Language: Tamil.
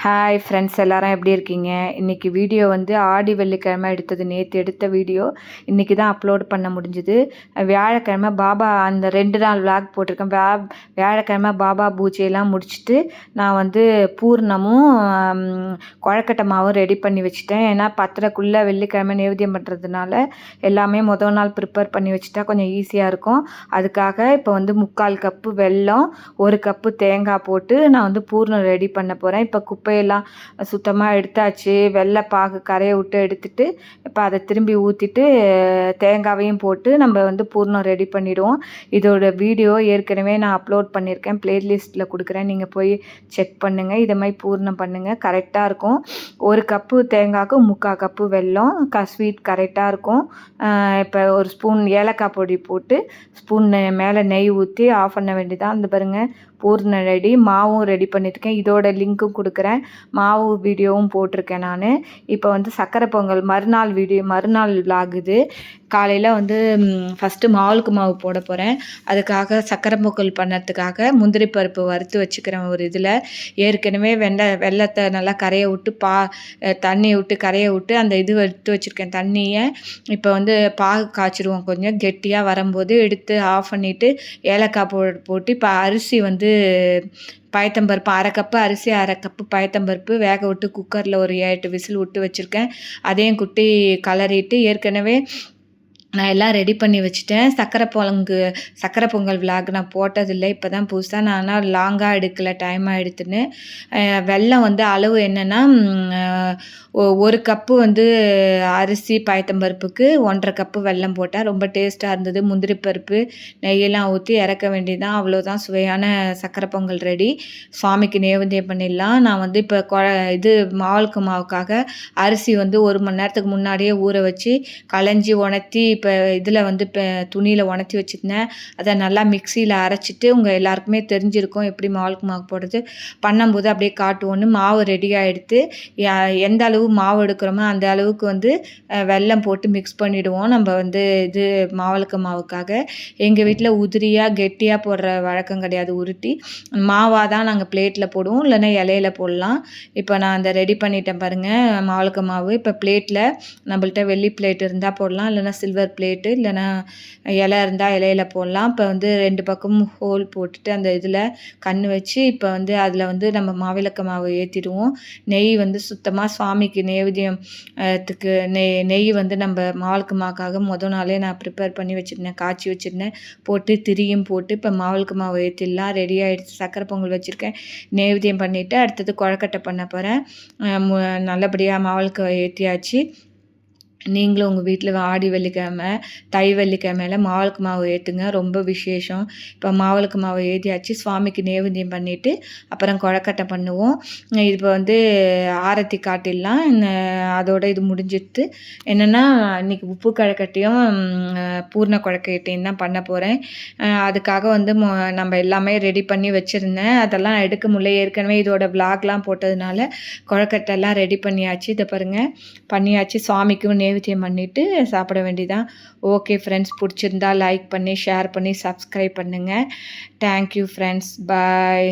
ஹாய் ஃப்ரெண்ட்ஸ், எல்லாரும் எப்படி இருக்கீங்க? இன்றைக்கி வீடியோ வந்து ஆடி வெள்ளிக்கிழமை எடுத்தது. நேற்று எடுத்த வீடியோ இன்றைக்கி தான் அப்லோட் பண்ண முடிஞ்சுது. வியாழக்கிழமை பாபா அந்த 2 நாள் விளாக் போட்டிருக்கேன். வியாழக்கிழமை பாபா பூஜையெல்லாம் முடிச்சுட்டு நான் வந்து பூர்ணமும் கொழக்கட்டை மாவும் ரெடி பண்ணி வச்சுட்டேன். ஏன்னா 10:30க்குள்ளே வெள்ளிக்கிழமை நைவேத்தியம் பண்ணுறதுனால எல்லாமே முதல் நாள் ப்ரிப்பேர் பண்ணி வச்சுட்டா கொஞ்சம் ஈஸியாக இருக்கும். அதுக்காக இப்போ வந்து 3/4 கப்பு வெல்லம், 1 கப்பு தேங்காய் போட்டு நான் வந்து பூர்ணம் ரெடி பண்ண போகிறேன். இப்போ குப்பையெல்லாம் சுத்தமாக எடுத்தாச்சு. வெள்ளை பாகு கரையை விட்டு எடுத்துட்டு இப்போ அதை திரும்பி ஊற்றிட்டு தேங்காவையும் போட்டு நம்ம வந்து பூர்ணம் ரெடி பண்ணிவிடுவோம். இதோட வீடியோ ஏற்கனவே நான் அப்லோட் பண்ணியிருக்கேன், ப்ளேலிஸ்ட்டில் கொடுக்குறேன், நீங்கள் போய் செக் பண்ணுங்கள். இதை மாதிரி பூர்ணம் பண்ணுங்கள், கரெக்டாக இருக்கும். 1 கப்பு தேங்காய்க்கு 3/4 கப்பு வெல்லம், ஸ்வீட் கரெக்டாக இருக்கும். இப்போ ஒரு ஸ்பூன் ஏலக்காய் பொடி போட்டு ஸ்பூன் மேலே நெய் ஊற்றி ஆஃப் பண்ண வேண்டியதான். அந்த பாருங்கள், பூர்ணம் ரெடி. மாவும் ரெடி பண்ணியிருக்கேன், இதோட லிங்க்கும் கொடுக்குறேன். மாவு வீடியோவும் போட்டிருக்கேன் நான். இப்போ வந்து சக்கரை பொங்கல் மறுநாள் விலாக் இது. காலையில் வந்து ஃபஸ்ட்டு மாவுக்கு மாவு போட போகிறேன். அதுக்காக சக்கரை பொங்கல் பண்ணுறதுக்காக முந்திரி பருப்பு வறுத்து வச்சுக்கிறேன். ஒரு இதில் ஏற்கனவே வெள்ளத்தை நல்லா கரைய விட்டு தண்ணியை விட்டு கரைய விட்டு அந்த இது எடுத்து வச்சுருக்கேன் தண்ணியை. இப்போ வந்து பாகு காய்ச்சிடுவோம். கொஞ்சம் கெட்டியாக வரும்போது எடுத்து ஆஃப் பண்ணிவிட்டு ஏலக்காய் போட்டு இப்போ அரிசி வந்து பயத்தம்பருப்பு 1/2 கப்பு அரிசி, 1/2 கப்பு பயத்தம்பருப்பு வேக விட்டு குக்கரில் ஒரு 8 விசில் விட்டு வச்சுருக்கேன். அதையும் குட்டி கலரிட்டு ஏற்கனவே நான் எல்லாம் ரெடி பண்ணி வச்சுட்டேன். சக்கரை பொங்கல் விலாக் நான் போட்டதில்லை, இப்போ தான் புதுசாக. நான் ஆனால் லாங்காக எடுக்கலை, டைம் ஆகிடுத்துன்னு. வெல்லம் வந்து அளவு என்னென்னா 1 கப்பு வந்து அரிசி பயத்தம்பருப்புக்கு 1/2 கப்பு வெல்லம் போட்டேன். ரொம்ப டேஸ்ட்டாக இருந்தது. முந்திரி பருப்பு நெய்யெல்லாம் ஊற்றி இறக்க வேண்டியதுதான். அவ்வளோதான், சுவையான சக்கரை பொங்கல் ரெடி. சுவாமிக்கு நைவேத்தியம் பண்ணிடலாம். நான் வந்து இப்போ இது மாவுக்காக அரிசி வந்து 1 மணி நேரத்துக்கு முன்னாடியே ஊற வச்சு களைஞ்சி உணர்த்தி இப்போ இதில் வந்து இப்போ துணியில் உணர்த்தி வச்சுருந்தேன். அதை நல்லா மிக்சியில் அரைச்சிட்டு உங்கள் எல்லாருக்குமே தெரிஞ்சிருக்கும் எப்படி மாவு போடுறது. பண்ணும்போது அப்படியே காட்டுவோன்னு மாவு ரெடியாக எடுத்து எந்த அளவு மாவு எடுக்கிறோமோ அந்த அளவுக்கு வந்து வெல்லம் போட்டு மிக்ஸ் பண்ணிவிடுவோம். நம்ம வந்து இது மாவுக்காக எங்கள் வீட்டில் உதிரியாக கெட்டியாக போடுற வழக்கம் கிடையாது. உருட்டி மாவாக தான் நாங்கள் பிளேட்டில் போடுவோம், இல்லைன்னா இலையில போடலாம். இப்போ நான் அந்த ரெடி பண்ணிட்டேன் பாருங்கள் மாவு. இப்போ பிளேட்டில் நம்மள்ட்ட வெள்ளி பிளேட் இருந்தால் போடலாம், இல்லைன்னா சில்வர் பிளேட்டு, இல்லைன்னா இலை இருந்தால் இலையில போடலாம். இப்போ வந்து 2 பக்கமும் ஹோல் போட்டுட்டு அந்த இதில் கண் வச்சு இப்போ வந்து அதில் வந்து நம்ம மாவு ஏற்றிடுவோம். நெய் வந்து சுத்தமாக சுவாமிக்கு நைவேத்தியத்துக்கு நெய் வந்து நம்ம மாவுக்காக முதல் நாளே நான் ப்ரிப்பேர் பண்ணி வச்சுருந்தேன், காய்ச்சி வச்சுருந்தேன். போட்டு திரியும் போட்டு இப்போ மாவு ஏற்றிடலாம். ரெடி ஆகிடுச்சு. சக்கரை பொங்கல் வச்சுருக்கேன், நைவேத்தியம் பண்ணிவிட்டு அடுத்தது கொழக்கட்டை பண்ண போகிறேன். நல்லபடியாக மாவுக்கு ஏற்றியாச்சு. நீங்களும் உங்கள் வீட்டில் ஆடி வெள்ளிக்கிழமை தை வெள்ளிக்கிழமையில மாவு ஏற்றுங்க, ரொம்ப விசேஷம். இப்போ மாவு ஏற்றியாச்சு. சுவாமிக்கு நைவேத்தியம் பண்ணிவிட்டு அப்புறம் கொழக்கட்டை பண்ணுவோம். இப்போ வந்து ஆரத்தி காட்டிடலாம். அதோட இது முடிஞ்சிடுது. என்னென்னா இன்றைக்கி உப்பு கொழக்கட்டையும் பூர்ண கொழக்கட்டையும் தான் பண்ண போகிறேன். அதுக்காக வந்து நம்ம எல்லாமே ரெடி பண்ணி வச்சுருந்தேன், அதெல்லாம் எடுக்க முடியல. ஏற்கனவே இதோட விலாக்லாம் போட்டதுனால கொழக்கட்டைலாம் ரெடி பண்ணியாச்சு. இதை பாருங்கள், பண்ணியாச்சு. சுவாமிக்கும் நைவேத்தியம் பண்ணிவிட்டு சாப்பிட வேண்டியதான். ஓகே ஃப்ரெண்ட்ஸ், பிடிச்சிருந்தா லைக் பண்ணி ஷேர் பண்ணி சப்ஸ்கிரைப் பண்ணுங்கள். தேங்க்யூ ஃப்ரெண்ட்ஸ், பாய்.